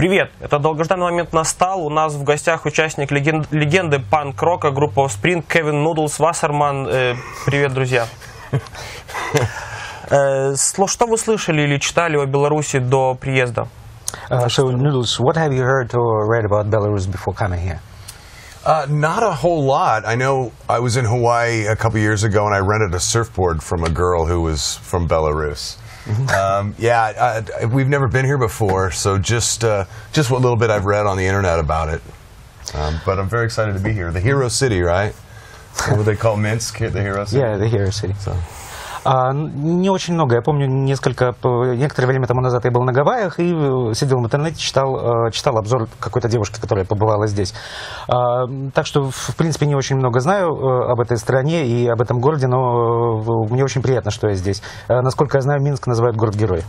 Привет! Это долгожданный момент настал. У нас в гостях участник легенды панк-рока группы Offspring Кевин, Нудлз, Вассерман. Привет, друзья! Что вы слышали или читали о Беларуси до приезда? So, Noodles, what have you heard or read about Belarus before coming here? Not a whole lot. I know I was in Hawaii a couple years ago and I rented a surfboard from a girl who was from Belarus. We've never been here before, so just what little bit I've read on the internet about it. But I'm very excited to be here. The hero city, right? What they call Minsk, the hero city? Yeah, the hero city. So. Не очень много. Я помню, некоторое время тому назад я был на Гавайях и сидел в интернете, читал обзор какой-то девушки, которая побывала здесь. Так что, в принципе, не очень много знаю об этой стране и об этом городе, но мне очень приятно, что я здесь. Насколько я знаю, Минск называют город-герой.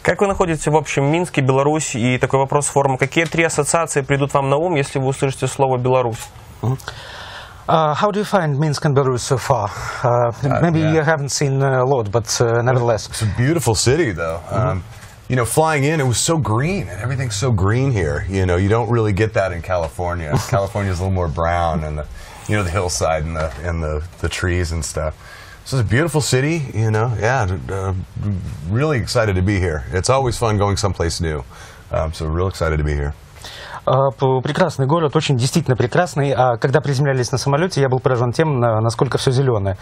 Как вы находите в общем Минске, Беларусь и такой вопрос формы? Какие три ассоциации придут вам на ум, если вы услышите слово «Беларусь»? How do you find Minsk and Belarus so far? Maybe you haven't seen a lot, but nevertheless. It's a beautiful city, though. You know, flying in, it was so green, and everything's so green here. You know, you don't really get that in California. California's a little more brown, and the hillside and the trees and stuff. So it's a beautiful city. You know, really excited to be here. It's always fun going someplace new. So real excited to be here. Прекрасный город, очень действительно прекрасный. А когда приземлялись на самолете, я был поражен тем, насколько все зеленое.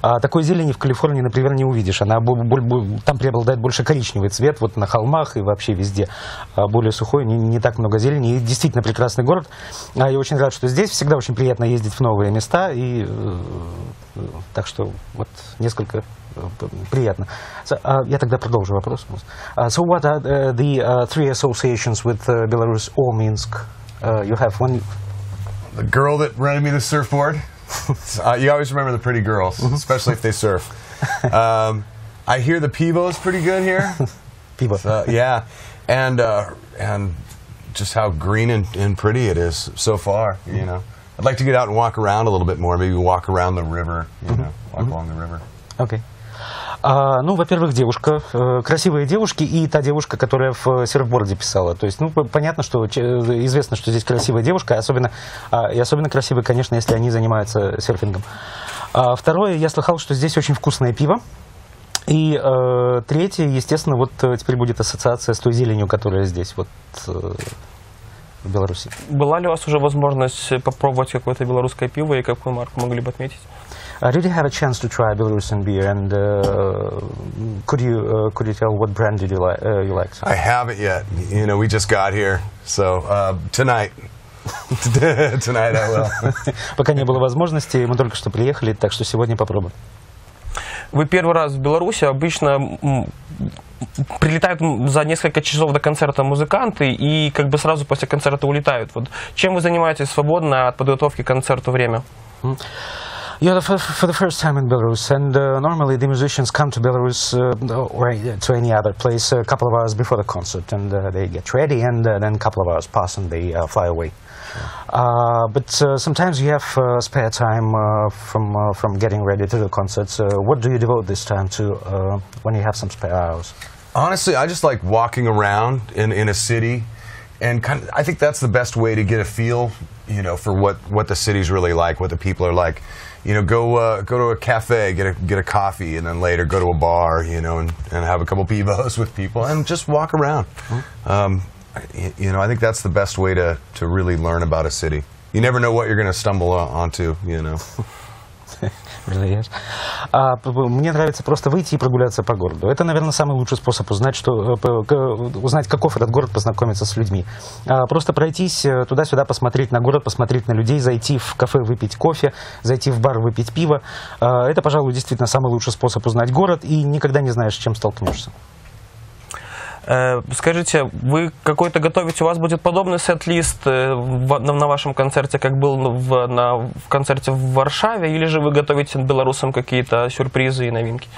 Такой зелени в Калифорнии, например, не увидишь. Там преобладает больше коричневый цвет, вот на холмах и вообще везде. Более сухой, не так много зелени. И действительно прекрасный город. Я очень рад, что здесь. Всегда очень приятно ездить в новые места. И так что вот несколько... приятно. Я тогда продолжу вопрос. So what are the three associations with Belarus or Minsk you have? One... The girl that rented me the surfboard. You always remember the pretty girls, especially if they surf. I hear the pivo is pretty good here. Pivo. Yeah, and just how green and pretty it is so far. You know, I'd like to get out and walk around a little bit more. Maybe walk around the river. You know, walk along the river. Okay. Ну, во-первых, девушка, красивые девушки и та девушка, которая в серфборде писала. То есть, ну, понятно, что известно, что здесь красивая девушка, и особенно красивые, конечно, если они занимаются серфингом. Второе, я слыхал, что здесь очень вкусное пиво. И третье, естественно, вот теперь будет ассоциация с той зеленью, которая здесь, вот в Беларуси. Была ли у вас уже возможность попробовать какое-то белорусское пиво и какую марку могли бы отметить? Did you have a chance to try Belarusian beer, and could you tell what brand did you liked? I haven't yet. You know, we just got here, so tonight. Tonight I will. Пока не было возможности, мы только что приехали, так что сегодня попробуем. Вы первый раз в Беларуси, обычно прилетают за несколько часов до концерта музыканты и как бы сразу после концерта улетают. Вот чем вы занимаетесь в свободное от подготовки к концерту время? You're for the first time in Belarus, and normally the musicians come to Belarus or to any other place a couple of hours before the concert, and they get ready, and then a couple of hours pass and they fly away. But sometimes you have spare time from getting ready to the concerts. What do you devote this time to when you have some spare hours? Honestly, I just like walking around in a city, and I think that's the best way to get a feel, you know, for what the city's really like, what the people are like. You know, go to a cafe, get a coffee, and then later go to a bar, you know, and have a couple pivos with people, and just walk around. You know, I think that's the best way to really learn about a city. You never know what you're going to stumble onto, you know. Мне нравится просто выйти и прогуляться по городу. Это, наверное, самый лучший способ узнать, каков этот город, познакомиться с людьми. Просто пройтись туда-сюда, посмотреть на город, посмотреть на людей, зайти в кафе, выпить кофе, зайти в бар, выпить пиво. Это, пожалуй, действительно самый лучший способ узнать город, и никогда не знаешь, с чем столкнешься. Скажите, вы какой-то готовите, у вас будет подобный сет-лист на вашем концерте, как был в концерте в Варшаве, или же вы готовите белорусам какие-то сюрпризы и новинки?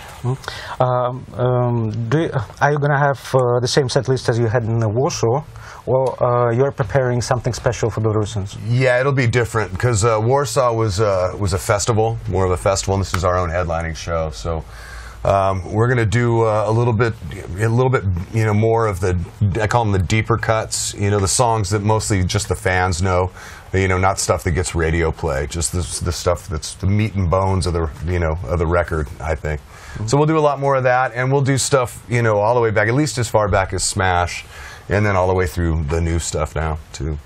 Are you going to have the same set-list as you had in Warsaw, or you're preparing something special for Belarusians? Yeah, it'll be different, because Warsaw was a festival, more of a festival, and this is our own headlining show, so We're going to do a little bit, you know, more of the, I call them the deeper cuts, you know, the songs that mostly just the fans know, you know, not stuff that gets radio play, just the stuff that's the meat and bones of the, you know, of the record, I think. So we'll do a lot more of that, and we'll do stuff, you know, all the way back, at least as far back as Smash, and then all the way through the new stuff now, too.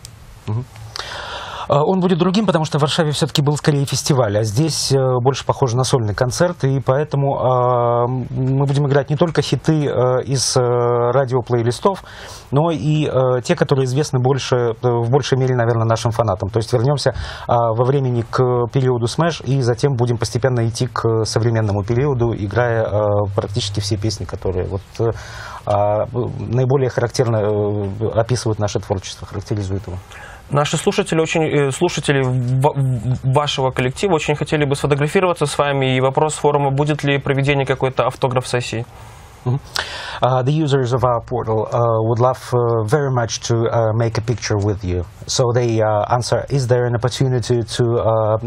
Он будет другим, потому что в Варшаве все-таки был скорее фестиваль, а здесь больше похоже на сольный концерт, и поэтому мы будем играть не только хиты из радиоплейлистов, но и те, которые известны больше, в большей мере, наверное, нашим фанатам. То есть вернемся во времени к периоду Smash, и затем будем постепенно идти к современному периоду, играя практически все песни, которые вот наиболее характерно описывают наше творчество, характеризуют его. Наши слушатели вашего коллектива очень хотели бы сфотографироваться с вами, и вопрос форума: будет ли проведение какой-то автограф-сессии? The users of our portal would love very much to make a picture with you. So they answer: is there an opportunity to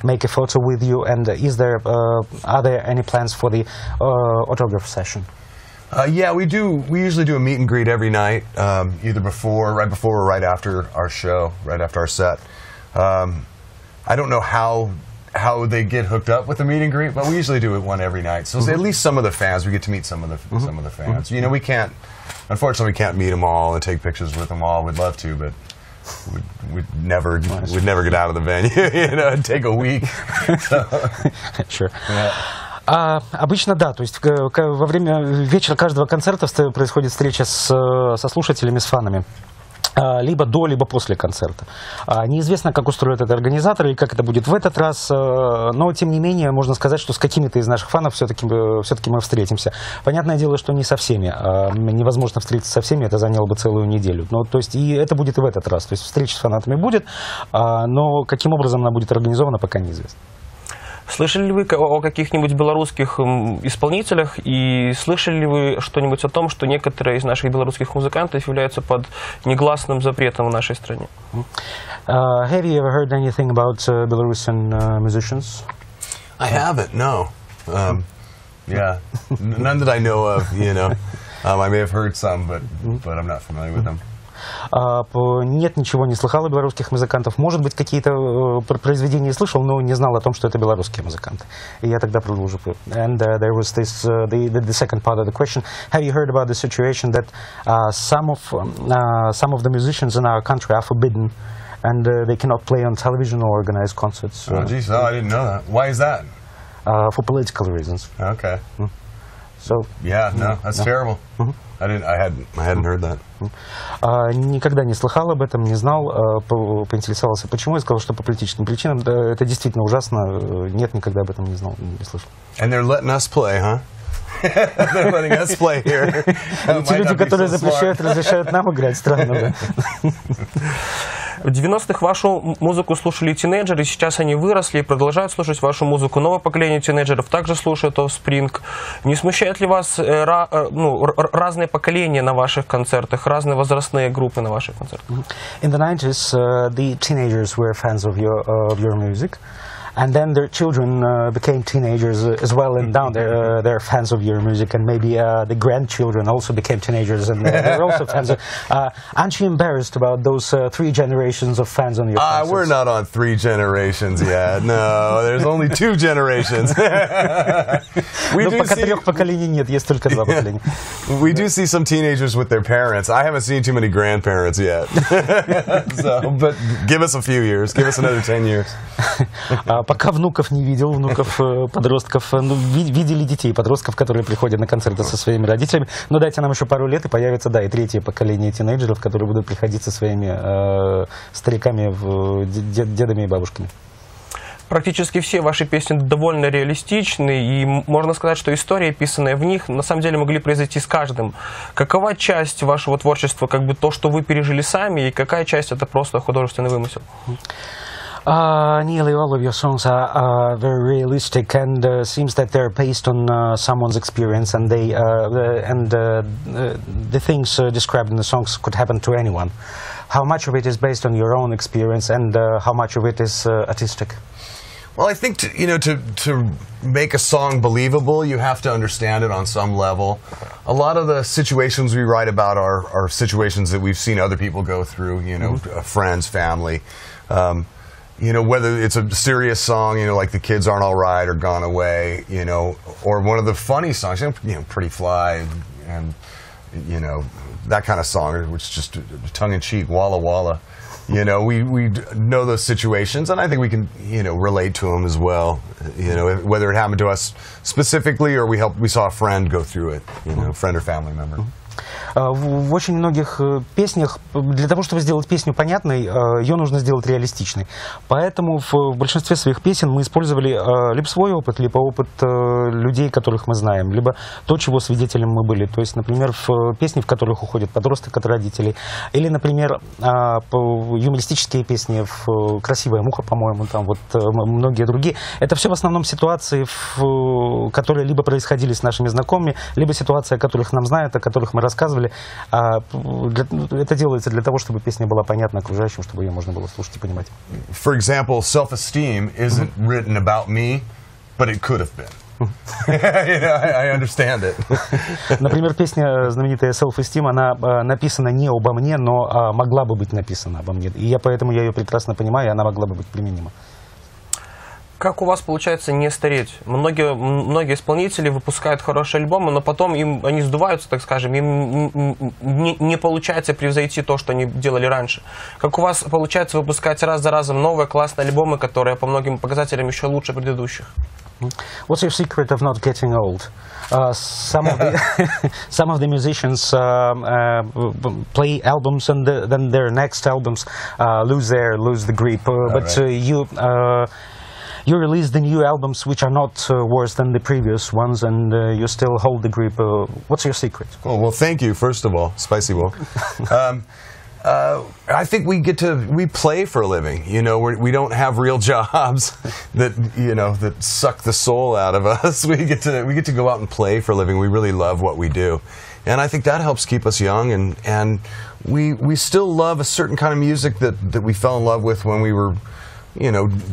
make a photo with you, and are there any plans for the autograph session? Yeah, we do. We usually do a meet and greet every night, either right before or right after our show, right after our set. I don't know how they get hooked up with the meet and greet, but we usually do it one every night. So at least some of the fans, we get to meet some of the fans. You know, unfortunately, we can't meet them all and take pictures with them all. We'd love to, but we'd never get out of the venue. You know, it'd take a week. Sure. Yeah. Обычно да, то есть во время вечера каждого концерта происходит встреча со слушателями, с фанами. Либо до, либо после концерта. Неизвестно, как устроят это организаторы и как это будет в этот раз, но тем не менее можно сказать, что с какими-то из наших фанов все-таки мы встретимся. Понятное дело, что не со всеми. Невозможно встретиться со всеми, это заняло бы целую неделю. Но, то есть и это будет и в этот раз. То есть встреча с фанатами будет, но каким образом она будет организована, пока неизвестно. Слышали ли вы о каких-нибудь белорусских исполнителях, и слышали ли вы что-нибудь о том, что некоторые из наших белорусских музыкантов являются под негласным запретом в нашей стране? Have you ever heard anything about Belarusian musicians? I haven't, no. Yeah, none that I know of, you know. I may have heard some, but I'm not familiar with them. Нет, ничего не слыхал о белорусских музыкантов. Может быть, какие-то произведения слышал, но не знал о том, что это белорусские музыканты. И я тогда продолжу. And there was this, the second part of the question. Have you heard about the situation that some of the musicians in our country are forbidden, and they cannot play on television or organize concerts? Oh, geez, I didn't know that. Why is that? For political reasons. Okay. So. Yeah, no, that's terrible. I hadn't heard that. Никогда не слыхал об этом, не знал, поинтересовался, почему, я сказал, что по политическим причинам. Да, это действительно ужасно. Нет, никогда об этом не знал, не слышал. And they're letting us play, huh? They're letting us play here. Те люди, которые запрещают, разрешают нам играть, странно, да? В 90-х вашу музыку слушали тинейджеры, сейчас они выросли и продолжают слушать вашу музыку. Новое поколение тинейджеров также слушает Offspring. Не смущает ли вас разные поколения на ваших концертах, разные возрастные группы на ваших концертах? In the 90s, the teenagers were fans of your music. And then their children became teenagers as well, and now they're fans of your music, and maybe the grandchildren also became teenagers, and they're also fans of. Aren't you embarrassed about those 3 generations of fans on your concerts? We're not on 3 generations yet. No, there's only 2 generations. Пока 3 поколений нет, есть только 2 поколения. We do see some teenagers with their parents. I haven't seen too many grandparents yet. But give us a few years. Give us another 10 years. Пока внуков не видел, подростков, видели детей, подростков, которые приходят на концерты со своими родителями. Но дайте нам еще пару лет, и появится, да, и 3-е поколение тинейджеров, которые будут приходить со своими стариками, дедами и бабушками. Практически все ваши песни довольно реалистичны, и можно сказать, что истории, описанные в них, на самом деле могли произойти с каждым. Какова часть вашего творчества, как бы то, что вы пережили сами, и какая часть это просто художественный вымысел? Nearly all of your songs are very realistic, and seems that they're based on someone's experience, and the things described in the songs could happen to anyone. How much of it is based on your own experience, and how much of it is artistic? Well, I think to make a song believable, you have to understand it on some level. A lot of the situations we write about are situations that we've seen other people go through. Friends, family. Whether it's a serious song, like The Kids Aren't All Right or Gone Away, or one of the funny songs, Pretty Fly, and that kind of song, which is just tongue-in-cheek, Walla Walla. We know those situations, and I think we can, relate to them as well. Whether it happened to us specifically or we saw a friend go through it, friend or family member. В очень многих песнях, для того, чтобы сделать песню понятной, ее нужно сделать реалистичной. Поэтому в большинстве своих песен мы использовали либо свой опыт, либо опыт людей, которых мы знаем, либо то, чего свидетелем мы были. То есть, например, в песни, в которых уходит подросток от родителей, или, например, юмористические песни, «Красивая муха», по-моему, там вот многие другие. Это все в основном ситуации, которые либо происходили с нашими знакомыми, либо ситуации, о которых нам знают, о которых мы рассказывали. Это делается для того, чтобы песня была понятна окружающим, чтобы ее можно было слушать и понимать. For example, Self-Esteem isn't written about me, but it could have been. I understand it. Например, песня знаменитая Self-Esteem, она написана не обо мне, но могла бы быть написана обо мне. И поэтому я ее прекрасно понимаю, и она могла бы быть применима. Как у вас получается не стареть? Многие исполнители выпускают хорошие альбомы, но потом они сдуваются, так скажем, им не получается превзойти то, что они делали раньше. Как у вас получается выпускать раз за разом новые классные альбомы, которые по многим показателям еще лучше предыдущих? What's your secret of not getting old? Some of the musicians play albums and then their next albums lose the grip, but you release the new albums which are not worse than the previous ones, and you still hold the grip. What's your secret? Well, thank you, first of all, Spicy Wolf. I think we play for a living. We don't have real jobs that suck the soul out of us. We get to go out and play for a living. We really love what we do, and I think that helps keep us young. And we still love a certain kind of music that we fell in love with when we were,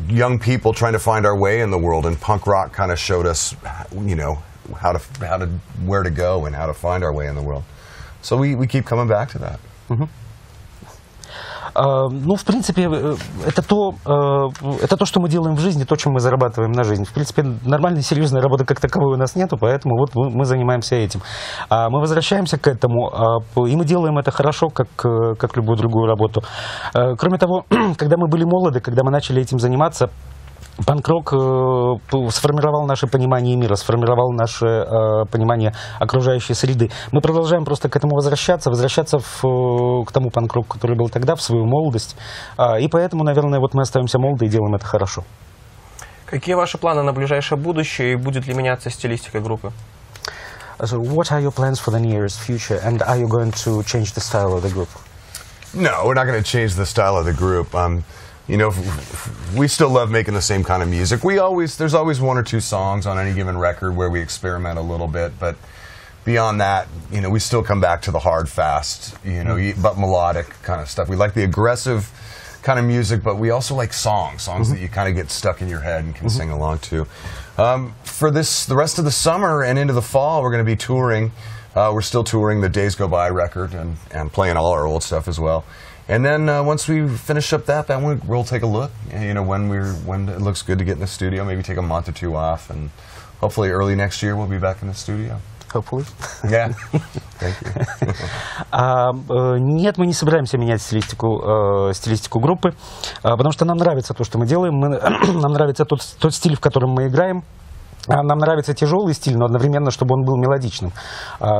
young people trying to find our way in the world, and punk rock kind of showed us, where to go and how to find our way in the world. So we keep coming back to that. Ну, в принципе, это то, что мы делаем в жизни, то, чем мы зарабатываем на жизнь. В принципе, нормальной, серьезной работы как таковой у нас нету, поэтому вот мы занимаемся этим. Мы возвращаемся к этому, и мы делаем это хорошо, как любую другую работу. Кроме того, когда мы были молоды, когда мы начали этим заниматься, панк-рок сформировал наше понимание мира, сформировал наше понимание окружающей среды. Мы продолжаем просто к этому возвращаться к тому панк-року, который был тогда, в свою молодость. И поэтому, наверное, вот мы остаемся молоды и делаем это хорошо. Какие ваши планы на ближайшее будущее и будет ли меняться стилистика группы? So, what are your plans for the nearest future, and are you going to change the style of the group? No, we're not going to change the style of the group. We still love making the same kind of music. There's always one or two songs on any given record where we experiment a little bit, but beyond that, we still come back to the hard, fast, but melodic kind of stuff. We like the aggressive kind of music, but we also like songs that you kind of get stuck in your head and can sing along to. For the rest of the summer and into the fall, we're going to be touring. We're still touring the Days Go By record and playing all our old stuff as well. And then once we finish up that we'll take a look. When it looks good to get in the studio, maybe take a month or two off, and hopefully early next year we'll be back in the studio. Hopefully. Yeah. Thank you. Нет, мы не собираемся менять стилистику группы, потому что нам нравится то, что мы делаем. Нам нравится тот стиль, в котором мы играем. Нам нравится тяжелый стиль, но одновременно, чтобы он был мелодичным.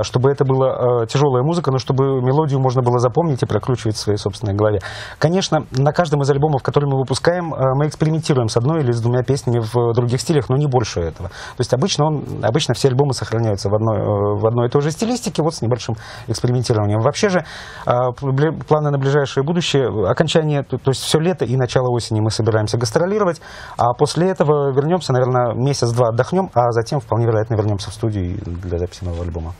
Чтобы это была тяжелая музыка, но чтобы мелодию можно было запомнить и прокручивать в своей собственной голове. Конечно, на каждом из альбомов, которые мы выпускаем, мы экспериментируем с одной или с двумя песнями в других стилях, но не больше этого. То есть обычно все альбомы сохраняются в одной и той же стилистике, вот с небольшим экспериментированием. Вообще же планы на ближайшее будущее, окончание, то есть все лето и начало осени мы собираемся гастролировать, а после этого вернемся, наверное, месяц-два отдохнем, а затем вполне вероятно вернемся в студию для записи нового альбома.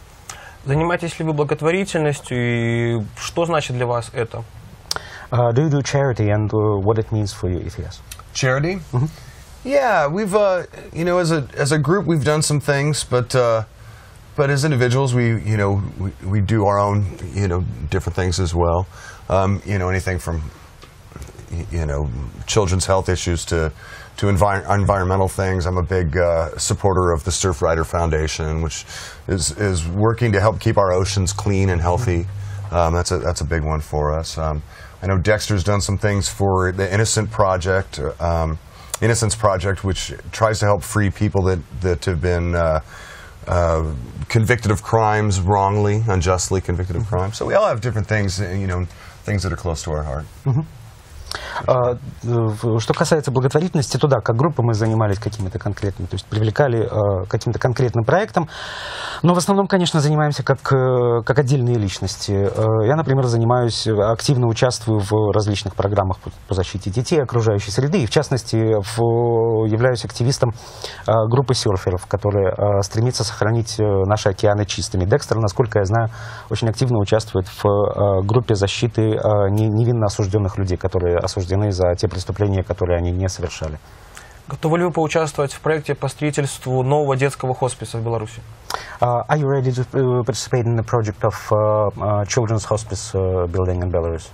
Занимаетесь ли вы благотворительностью и что значит для вас это? Do you do charity and what it means for you, if yes? Charity? Yeah, we've you know, as a group we've done some things, but as individuals we do our own different things as well. You know, anything from children's health issues to environmental things. I'm a big supporter of the Surfrider Foundation, which is working to help keep our oceans clean and healthy. That's a big one for us. I know Dexter's done some things for the Innocence Project, which tries to help free people that have been convicted of crimes wrongly, unjustly convicted of crimes. So we all have different things, things that are close to our heart. Что касается благотворительности, то да, как группа мы занимались какими-то конкретными, то есть привлекали каким-то конкретным проектом, но в основном, конечно, занимаемся как отдельные личности. Я, например, активно участвую в различных программах по защите детей, окружающей среды, и в частности являюсь активистом группы серферов, которая стремится сохранить наши океаны чистыми. Декстер, насколько я знаю, очень активно участвует в группе защиты невинно осужденных людей, которые осуждены за те преступления, которые они не совершали. Готовы ли вы поучаствовать в проекте по строительству нового детского хосписа в Беларуси? Are you ready to participate in the project of children's hospice building in Belarus?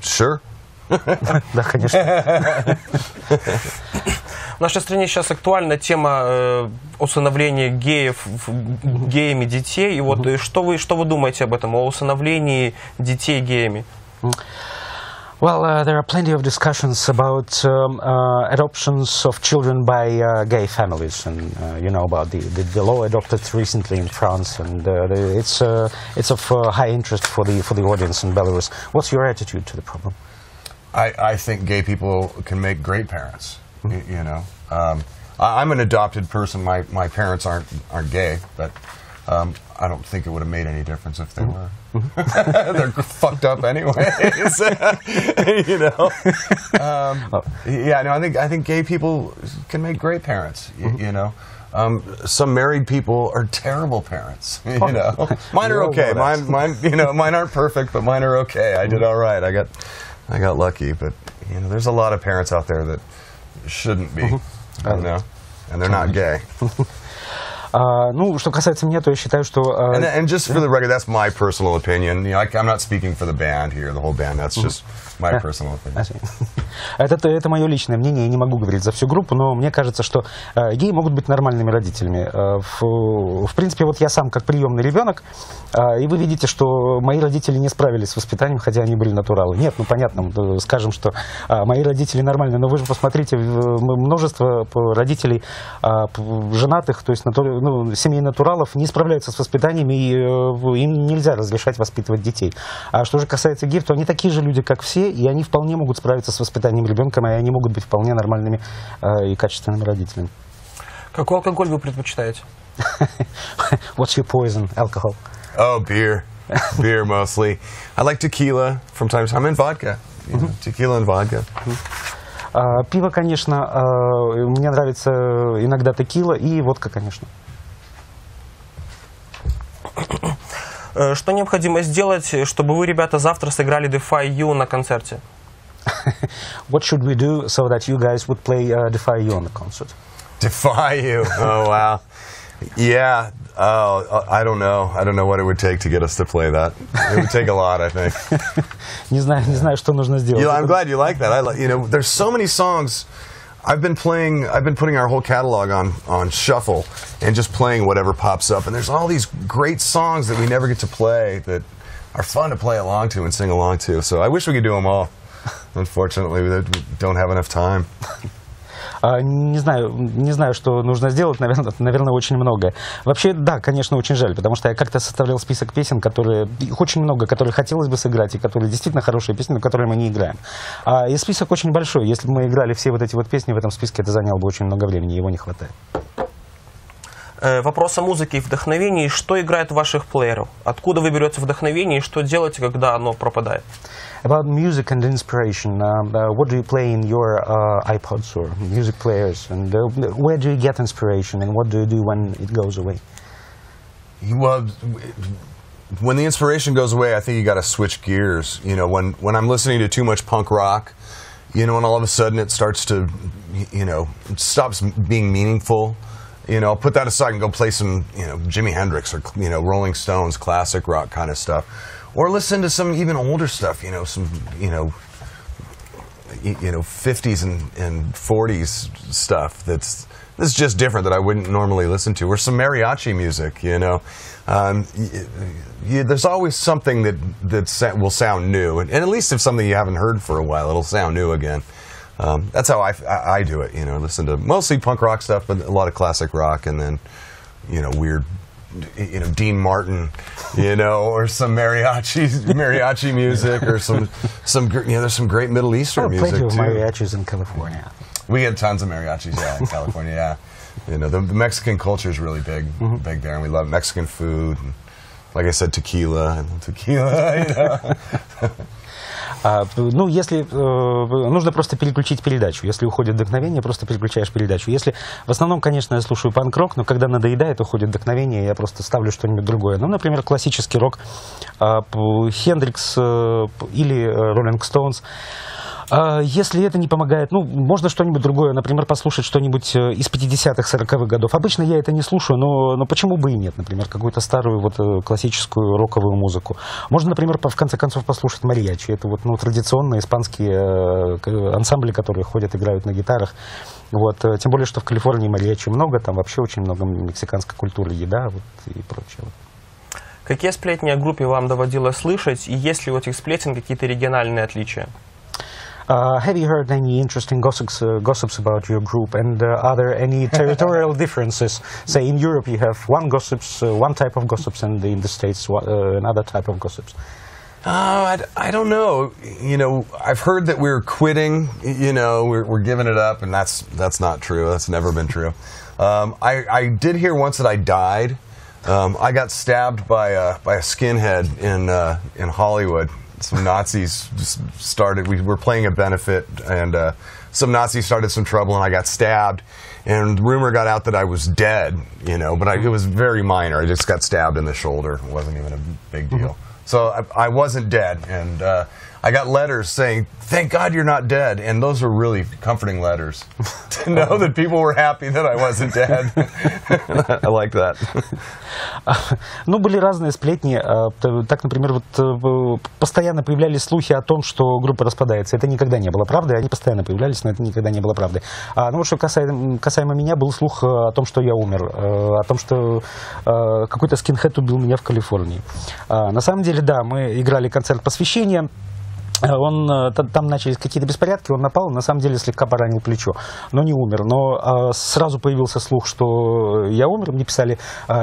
Sure. Да, конечно. В нашей стране сейчас актуальна тема усыновления геями детей. И вот что вы думаете об этом, о усыновлении детей геями? Well, there are plenty of discussions about adoptions of children by gay families, and you know about the law adopted recently in France, and it's of high interest for the audience in Belarus. What's your attitude to the problem? I think gay people can make great parents. You know, I'm an adopted person. My parents aren't gay, but I don't think it would have made any difference if they were. They're fucked up anyways. You know. Yeah, no, I think gay people can make great parents. You know. Some married people are terrible parents. You know. Mine are okay. Mine aren't perfect, but mine are okay. I did all right. I got lucky, but there's a lot of parents out there that shouldn't be, and they're not gay. Ну, что касается меня, то я считаю, что... And just for the record, that's my personal opinion. I'm not speaking for the band here, the whole band. That's just my personal opinion. Это мое личное мнение, я не могу говорить за всю группу, но мне кажется, что геи могут быть нормальными родителями. В принципе, вот я сам как приемный ребенок, и вы видите, что мои родители не справились с воспитанием, хотя они были натуралы. Нет, ну понятно, скажем, что мои родители нормальные, но вы же посмотрите, множество родителей женатых, то есть семей натуралов не справляются с воспитанием, и им нельзя разрешать воспитывать детей. А что же касается геев, то они такие же люди, как все, и они вполне могут справиться с воспитанием ребенка, и они могут быть вполне нормальными и качественными родителями. Какой алкоголь вы предпочитаете? What's your poison? Alcohol? Oh, beer. Beer mostly. I like tequila from time to time, and vodka. Tequila and vodka. Пиво, конечно, мне нравится иногда текила и водка, конечно. Что необходимо сделать, чтобы вы, ребята, завтра сыграли Defy You на концерте? What should we do so that you guys would play Defy You on the concert? Defy You. Oh, wow. Yeah. Oh, I don't know. I don't know what it would take to get us to play that. It would take a lot, I think. Не знаю, что нужно сделать. I'm glad you like that. There's so many songs. I've been putting our whole catalog on shuffle and just playing whatever pops up. And there's all these great songs that we never get to play that are fun to play along to and sing along to. So I wish we could do them all. Unfortunately, we don't have enough time. Не знаю, что нужно сделать, наверное, очень многое. Вообще, да, конечно, очень жаль, потому что я как-то составлял список песен, их очень много, которые хотелось бы сыграть, и которые действительно хорошие песни, но которые мы не играем. И список очень большой. Если бы мы играли все вот эти вот песни в этом списке, это заняло бы очень много времени, его не хватает. Вопрос о музыке и вдохновении. Что играет в ваших плеерах? Откуда вы берете вдохновение и что делаете, когда оно пропадает? About music and inspiration, what do you play in your iPods or music players, and where do you get inspiration, and what do you do when it goes away? Well, when the inspiration goes away, I think you got to switch gears. When I'm listening to too much punk rock, you know, and all of a sudden it starts to, you know, it stops being meaningful. You know, I'll put that aside and go play some, you know, Jimi Hendrix or, you know, Rolling Stones, classic rock kind of stuff. Or listen to some even older stuff, you know, some, you know, 50s and 40s stuff that's just different that I wouldn't normally listen to. Or some mariachi music, you know. There's always something that will sound new, and at least if something you haven't heard for a while, it'll sound new again. That's how I do it, you know. Listen to mostly punk rock stuff, but a lot of classic rock, and then, you know, weird, you know, Dean Martin, you know, or some mariachi music, or some you know, there's some great Middle Eastern music plenty of too. mariachis in California. We get tons of mariachis, yeah, in California, yeah. You know, the Mexican culture is really big there, and we love Mexican food. And, like I said, tequila, you know. Ну, если нужно просто переключить передачу. Если уходит вдохновение, просто переключаешь передачу. Если в основном, конечно, я слушаю панк-рок, но когда надоедает, уходит вдохновение, я просто ставлю что-нибудь другое. Ну, например, классический рок, Хендрикс или Роллинг Стоунс. Если это не помогает, ну, можно что-нибудь другое, например, послушать что-нибудь из 50-х, 40-х годов. Обычно я это не слушаю, но почему бы и нет? Например, какую-то старую вот классическую роковую музыку. Можно, например, в конце концов послушать мариачи. Это вот, ну, традиционные испанские ансамбли, которые ходят, играют на гитарах. Вот. Тем более, что в Калифорнии мариачи много, там вообще очень много мексиканской культуры, еда вот, и прочее. Какие сплетни о группе вам доводилось слышать, и есть ли у этих сплетен какие-то региональные отличия? Have you heard any interesting gossips about your group, and are there any territorial differences? Say in Europe you have one type of gossips, and in the States another type of gossips. I don't know. You know, I've heard that we're quitting. You know, we're giving it up, and that's not true. That's never been true. I did hear once that I died. I got stabbed by a skinhead in Hollywood. Some Nazis started, we were playing a benefit, and some Nazis started some trouble, and I got stabbed, and rumor got out that I was dead, you know, but it was very minor. I just got stabbed in the shoulder. It wasn't even a big deal. So I wasn't dead, and I got letters saying, "Thank God you're not dead," and those were really comforting letters to know that people were happy that I wasn't dead. I like that. Ну, были разные сплетни. Так, например, вот постоянно появлялись слухи о том, что группа распадается. Это никогда не было правдой. Они постоянно появлялись, но это никогда не было правдой. Ну, вот что касаемо меня, был слух о том, что я умер, о том, что какой-то скинхед убил меня в Калифорнии. На самом деле, да, мы играли концерт посвящения. Там начались какие-то беспорядки, он напал, на самом деле слегка поранил плечо, но не умер. Но сразу появился слух, что я умер, мне писали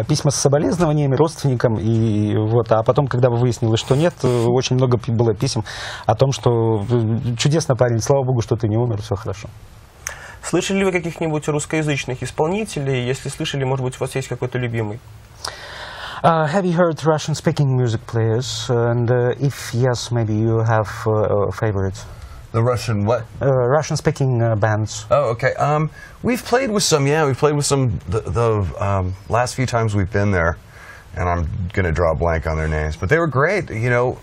письма с соболезнованиями родственникам, и вот, а потом, когда выяснилось, что нет, очень много было писем о том, что чудесно, парень, слава богу, что ты не умер, все хорошо. Слышали ли вы каких-нибудь русскоязычных исполнителей? Если слышали, может быть, у вас есть какой-то любимый? Have you heard Russian-speaking music players? And if yes, maybe you have favorites. The Russian what? Russian-speaking bands. Oh, okay. We've played with some. Yeah, we've played with some. The last few times we've been there, and I'm gonna draw a blank on their names, but they were great. You know,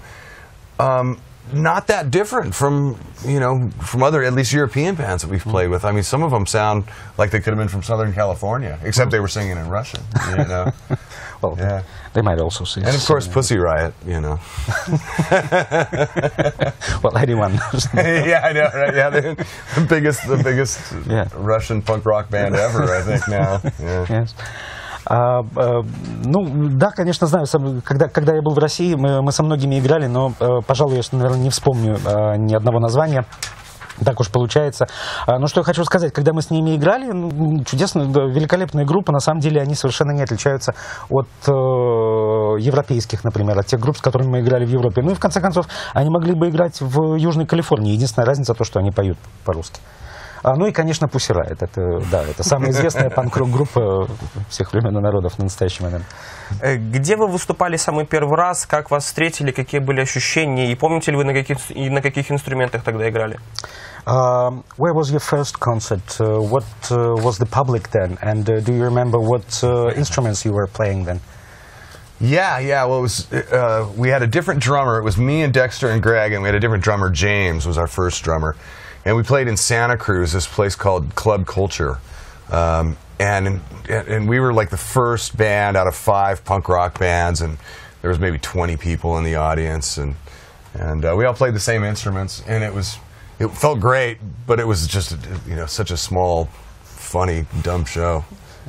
not that different from, you know, from other, at least European bands that we've played with. I mean, some of them sound like they could have been from Southern California, except they were singing in Russian. You know. Well, yeah. They might also sing. And of course, Pussy Riot, you know. Well, anyone knows. Yeah, I know, right? Yeah, the biggest yeah. Russian punk rock band ever, I think now. Yeah. Yes. Ну, да, конечно, знаю, когда я был в России, мы со многими играли, но, пожалуй, я, наверное, не вспомню ни одного названия. Так уж получается. Но что я хочу сказать, когда мы с ними играли, чудесная, великолепная группа, на самом деле они совершенно не отличаются от европейских, например, от тех групп, с которыми мы играли в Европе. Ну и в конце концов, они могли бы играть в Южной Калифорнии. Единственная разница то, что они поют по-русски. Ну и, конечно, Pussy Riot. Это самая известная панк-рок-группа всех времен и народов на настоящий момент. Где вы выступали самый первый раз? Как вас встретили? Какие были ощущения? И помните ли вы, на каких инструментах тогда играли? Where was your first concert? What was the public then? And do you remember what instruments you were playing then? Yeah. Well, it was we had a different drummer. It was me and Dexter and Greg, and we had a different drummer. James was our first drummer. And we played in Santa Cruz, this place called Club Culture. And we were like the first band out of 5 punk rock bands, and there was maybe 20 people in the audience, and we all played the same instruments, and it felt great, but it was just, you know, such a small, funny, dumb show,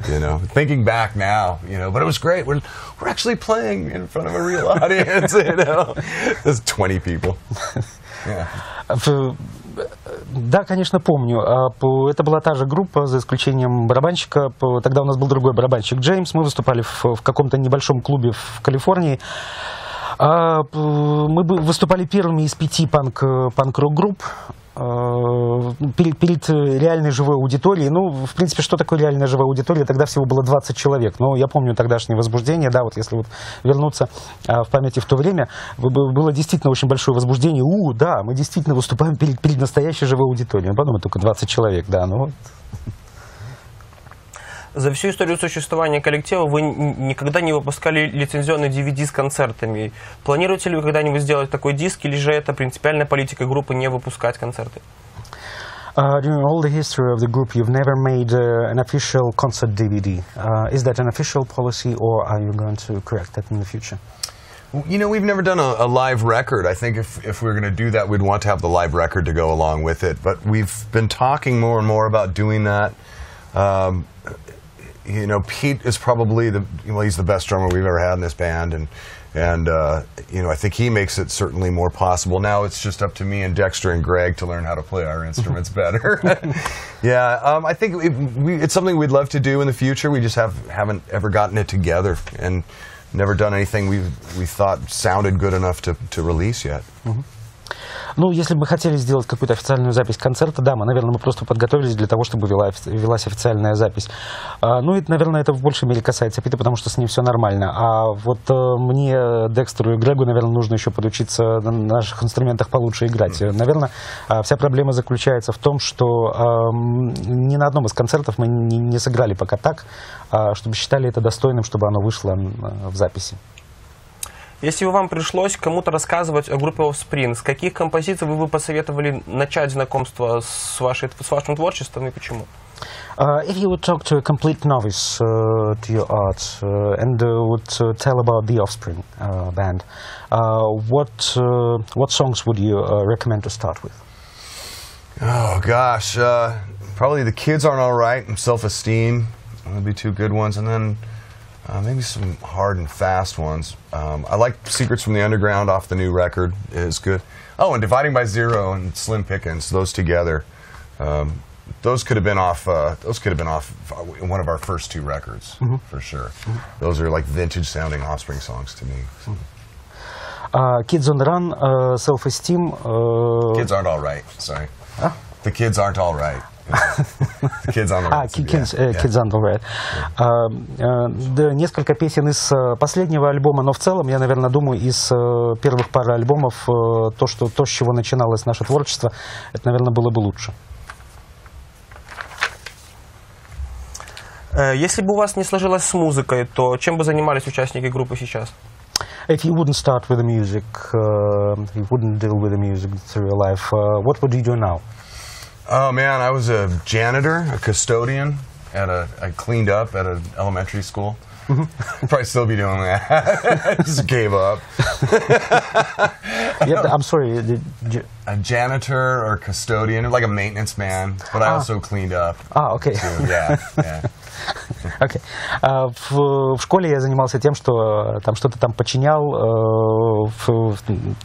you know. Thinking back now, you know, but it was great. We're actually playing in front of a real audience, you know. There's 20 people. Yeah. Да, конечно, помню. Это была та же группа, за исключением барабанщика. Тогда у нас был другой барабанщик Джеймс. Мы выступали в каком-то небольшом клубе в Калифорнии. Мы выступали первыми из 5 панк-рок-групп перед реальной живой аудиторией. Ну, в принципе, что такое реальная живая аудитория? Тогда всего было 20 человек. Но я помню тогдашнее возбуждение, да, вот если вот вернуться в памяти в то время, было действительно очень большое возбуждение. Да, мы действительно выступаем перед настоящей живой аудиторией. Подумай, только 20 человек, да, ну вот. За всю историю существования коллектива вы никогда не выпускали лицензионный DVD с концертами. Планируете ли вы когда-нибудь сделать такой диск, или же это принципиальная политика группы не выпускать концерты? During all the history of the group, you've never made an official concert DVD. Is that an official policy, or are you going to correct that in the future? You know, we've never done a live record. I think if we were going to do that, we'd want to have the live record to go along with it. But we've been talking more and more about doing that. You know, Pete is probably he's the best drummer we've ever had in this band, and you know, I think he makes it certainly more possible. Now it's just up to me and Dexter and Greg to learn how to play our instruments better. Yeah, I think it's something we'd love to do in the future. We just haven't ever gotten it together and never done anything we thought sounded good enough to release yet. Ну, если бы мы хотели сделать какую-то официальную запись концерта, да, мы просто подготовились для того, чтобы велась официальная запись. Ну, и, наверное, это в большей мере касается Пита, потому что с ним все нормально. А вот мне, Декстеру и Грегу, наверное, нужно еще подучиться на наших инструментах получше играть. Наверное, вся проблема заключается в том, что ни на одном из концертов мы не сыграли пока так, чтобы считали это достойным, чтобы оно вышло в записи. Если бы вам пришлось кому-то рассказывать о группе Offspring, с каких композиций вы бы посоветовали начать знакомство с вашим творчеством и почему? If you would talk to a complete novice to your art and would tell about the Offspring band, what songs would you recommend to start with? Oh gosh, probably The Kids Aren't Alright and Self-Esteem would be 2 good ones, and then maybe some hard and fast ones. I like Secrets from the Underground off the new record is good. Oh, and Dividing by Zero and Slim Pickens, those together. Those could have been off. One of our first 2 records, for sure. Those are like vintage-sounding Offspring songs to me. Kids on the Run, Self-Esteem. Kids Aren't Alright. Sorry. The Kids Aren't Alright. Kids on the Right. Kids on the Right. Да, несколько песен из последнего альбома, но в целом, я, наверное, думаю, из первых пары альбомов, то, с чего начиналось наше творчество, это, наверное, было бы лучше. Если бы у вас не сложилось с музыкой, то чем бы занимались участники группы сейчас? If you wouldn't start with the music, you wouldn't deal with the music through your life, what would you do now? Oh man, I was a janitor, a custodian I cleaned up at an elementary school. Probably still be doing that. I just gave up. I'm sorry. A janitor or custodian, like a maintenance man, but I also cleaned up. Okay. Too. Yeah. Okay. В школе я занимался тем, что там что-то там починял,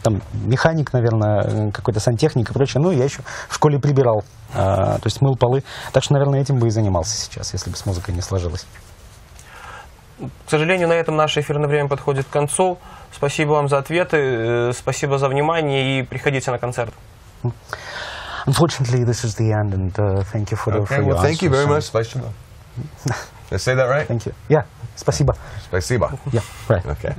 там механик, наверное, какой-то сантехник и прочее. Ну, я еще в школе прибирал, то есть мыл полы. Так что, наверное, этим бы и занимался сейчас, если бы с музыкой не сложилось. К сожалению, на этом наше эфирное время подходит к концу. Спасибо вам за ответы, спасибо за внимание и приходите на концерт. Unfortunately, this is the end, and thank you for your answers. Thank you very much. Спасибо. Did I say that right? Thank you. Yeah, спасибо. Спасибо. Yeah, right. Okay.